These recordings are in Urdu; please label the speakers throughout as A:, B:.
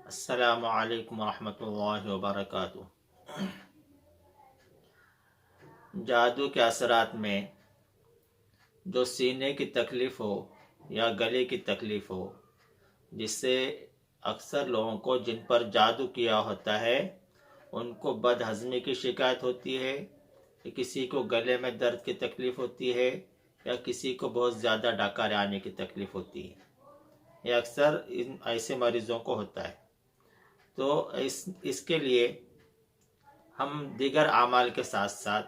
A: السلام علیکم ورحمۃ اللہ وبرکاتہ۔ جادو کے اثرات میں جو سینے کی تکلیف ہو یا گلے کی تکلیف ہو، جس سے اکثر لوگوں کو جن پر جادو کیا ہوتا ہے ان کو بد ہضمی کی شکایت ہوتی ہے، کہ کسی کو گلے میں درد کی تکلیف ہوتی ہے یا کسی کو بہت زیادہ ڈکارے آنے کی تکلیف ہوتی ہے۔ یہ اکثر ایسے مریضوں کو ہوتا ہے۔ تو اس کے لیے ہم دیگر اعمال کے ساتھ ساتھ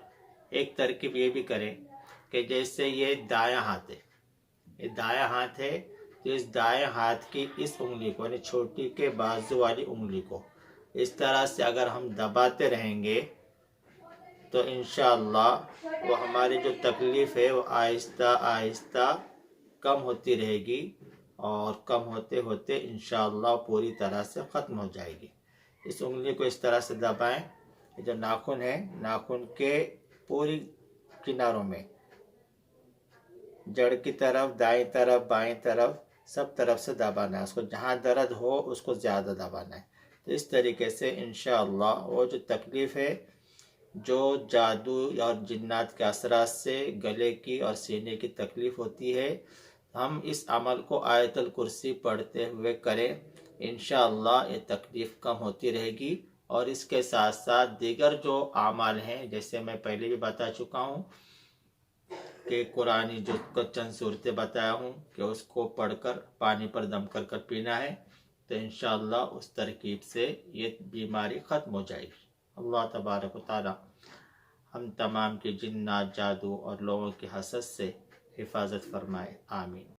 A: ایک ترکیب یہ بھی کریں کہ جیسے یہ دایاں ہاتھ ہے، یہ دایاں ہاتھ ہے، تو اس دایاں ہاتھ کی اس انگلی کو، یعنی چھوٹی کے بازو والی انگلی کو اس طرح سے اگر ہم دباتے رہیں گے تو انشاءاللہ وہ ہماری جو تکلیف ہے وہ آہستہ آہستہ کم ہوتی رہے گی، اور کم ہوتے ہوتے انشاءاللہ پوری طرح سے ختم ہو جائے گی۔ اس انگلی کو اس طرح سے دبائیں، جو ناخن ہے ناخن کے پوری کناروں میں، جڑ کی طرف، دائیں طرف، بائیں طرف، سب طرف سے دبانا ہے اس کو، جہاں درد ہو اس کو زیادہ دبانا ہے۔ تو اس طریقے سے انشاءاللہ وہ جو تکلیف ہے، جو جادو اور جنات کے اثرات سے گلے کی اور سینے کی تکلیف ہوتی ہے، ہم اس عمل کو آیت الکرسی پڑھتے ہوئے کریں، انشاءاللہ یہ تکلیف کم ہوتی رہے گی۔ اور اس کے ساتھ ساتھ دیگر جو اعمال ہیں، جیسے میں پہلے بھی بتا چکا ہوں کہ قرآنی جو چند صورتیں بتایا ہوں کہ اس کو پڑھ کر پانی پر دم کر کر پینا ہے، تو انشاءاللہ اس ترکیب سے یہ بیماری ختم ہو جائے گی۔ اللہ تبارک و تعالی ہم تمام کی جنات، جادو اور لوگوں کی حسد سے حفاظت فرمائے، آمین۔